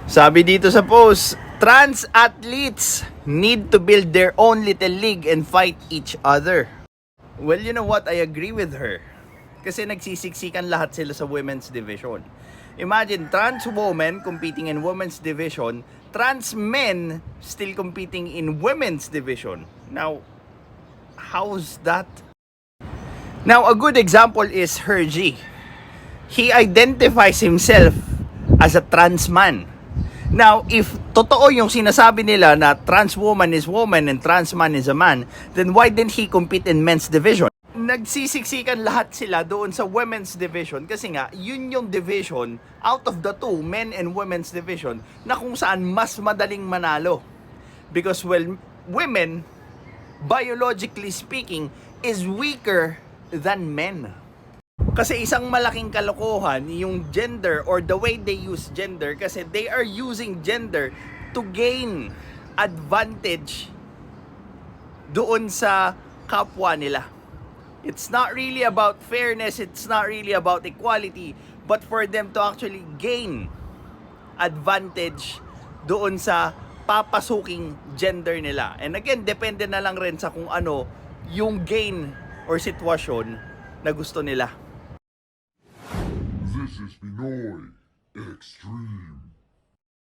Sabi dito sa post, trans athletes need to build their own little league and fight each other. Well, you know what? I agree with her. Kasi nagsisiksikan lahat sila sa women's division. Imagine, trans women competing in women's division, trans men still competing in women's division. Now, how's that? Now, a good example is Hergy. He identifies himself as a trans man. Now, if totoo yung sinasabi nila na trans woman is woman and trans man is a man, then why didn't he compete in men's division? Nagsisiksikan lahat sila doon sa women's division kasi nga, yun yung division out of the two, men and women's division, na kung saan mas madaling manalo. Because, well, women, biologically speaking, is weaker than men. Kasi isang malaking kalokohan yung gender or the way they use gender kasi they are using gender to gain advantage doon sa kapwa nila. It's not really about fairness, it's not really about equality, but for them to actually gain advantage doon sa papasuking gender nila. And again, depende na lang rin sa kung ano yung gain or sitwasyon na gusto nila. This is Pinoy Extreme.